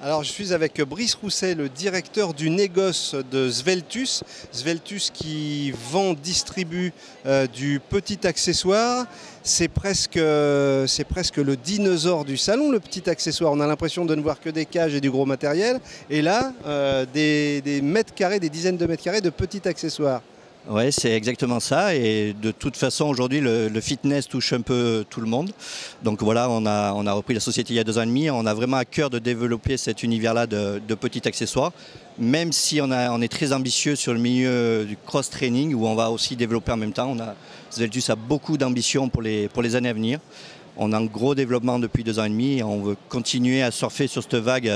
Alors je suis avec Brice Rousset, le directeur du négoce de Sveltus. Sveltus qui vend, distribue du petit accessoire. C'est presque le dinosaure du salon, le petit accessoire. On a l'impression de ne voir que des cages et du gros matériel. Et là, des mètres carrés, des dizaines de mètres carrés de petits accessoires. Oui, c'est exactement ça. Et de toute façon, aujourd'hui, le fitness touche un peu tout le monde. Donc voilà, on a repris la société il y a 2 ans et demi. On a vraiment à cœur de développer cet univers-là de petits accessoires. Même si on est très ambitieux sur le milieu du cross-training, où on va aussi développer en même temps. Sveltus a beaucoup d'ambition pour les années à venir. On a un gros développement depuis 2 ans et demi. Et on veut continuer à surfer sur cette vague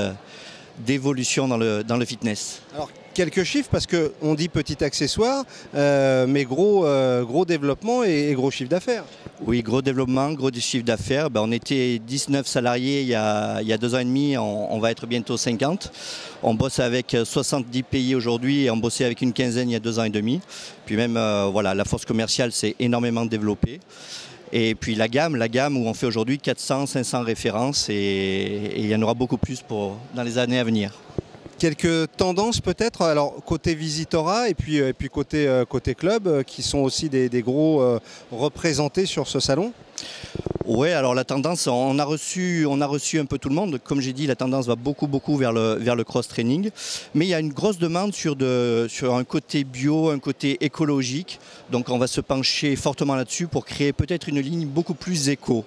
d'évolution dans le fitness. Alors, quelques chiffres, parce qu'on dit petit accessoire, mais gros développement et gros chiffre d'affaires. Oui, gros développement, gros chiffre d'affaires. On était 19 salariés il y a 2 ans et demi, on va être bientôt 50. On bosse avec 70 pays aujourd'hui et on bossait avec une quinzaine il y a 2 ans et demi. Puis même, voilà, la force commerciale s'est énormément développée. Et puis la gamme où on fait aujourd'hui 400, 500 références et il y en aura beaucoup plus dans les années à venir. Quelques tendances peut-être, alors côté Visitora et puis côté club, qui sont aussi des gros représentés sur ce salon. Oui, alors la tendance, on a reçu un peu tout le monde. Comme j'ai dit, la tendance va beaucoup vers le cross-training. Mais il y a une grosse demande sur un côté bio, un côté écologique. Donc on va se pencher fortement là-dessus pour créer peut-être une ligne beaucoup plus éco.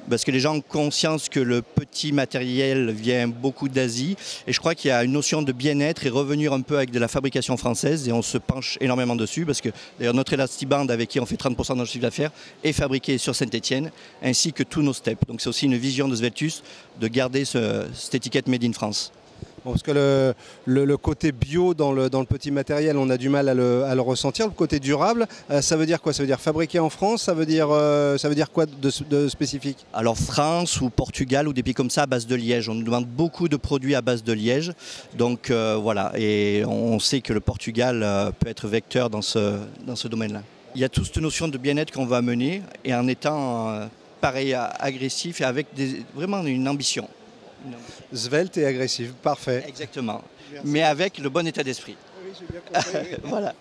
Parce que les gens ont conscience que le petit matériel vient beaucoup d'Asie. Et je crois qu'il y a une notion de bien-être et revenir un peu avec de la fabrication française. Et on se penche énormément dessus. Parce que d'ailleurs notre Elastiband, avec qui on fait 30% de notre chiffre d'affaires, est fabriqué sur Saint-Étienne, ainsi que tous nos steps. Donc c'est aussi une vision de Sveltus de garder cette étiquette Made in France. Bon, parce que le côté bio dans le petit matériel, on a du mal à le ressentir. Le côté durable, ça veut dire quoi? Ça veut dire fabriqué en France? Ça veut dire quoi de spécifique? Alors France ou Portugal ou des pays comme ça à base de liège. On nous demande beaucoup de produits à base de liège. Donc voilà, et on sait que le Portugal peut être vecteur dans ce domaine-là. Il y a toute cette notion de bien-être qu'on va mener et en étant pareil agressif et avec vraiment une ambition. Svelte et agressif, parfait. Exactement. Merci. Mais avec le bon état d'esprit. Oui, j'ai bien compris. Voilà.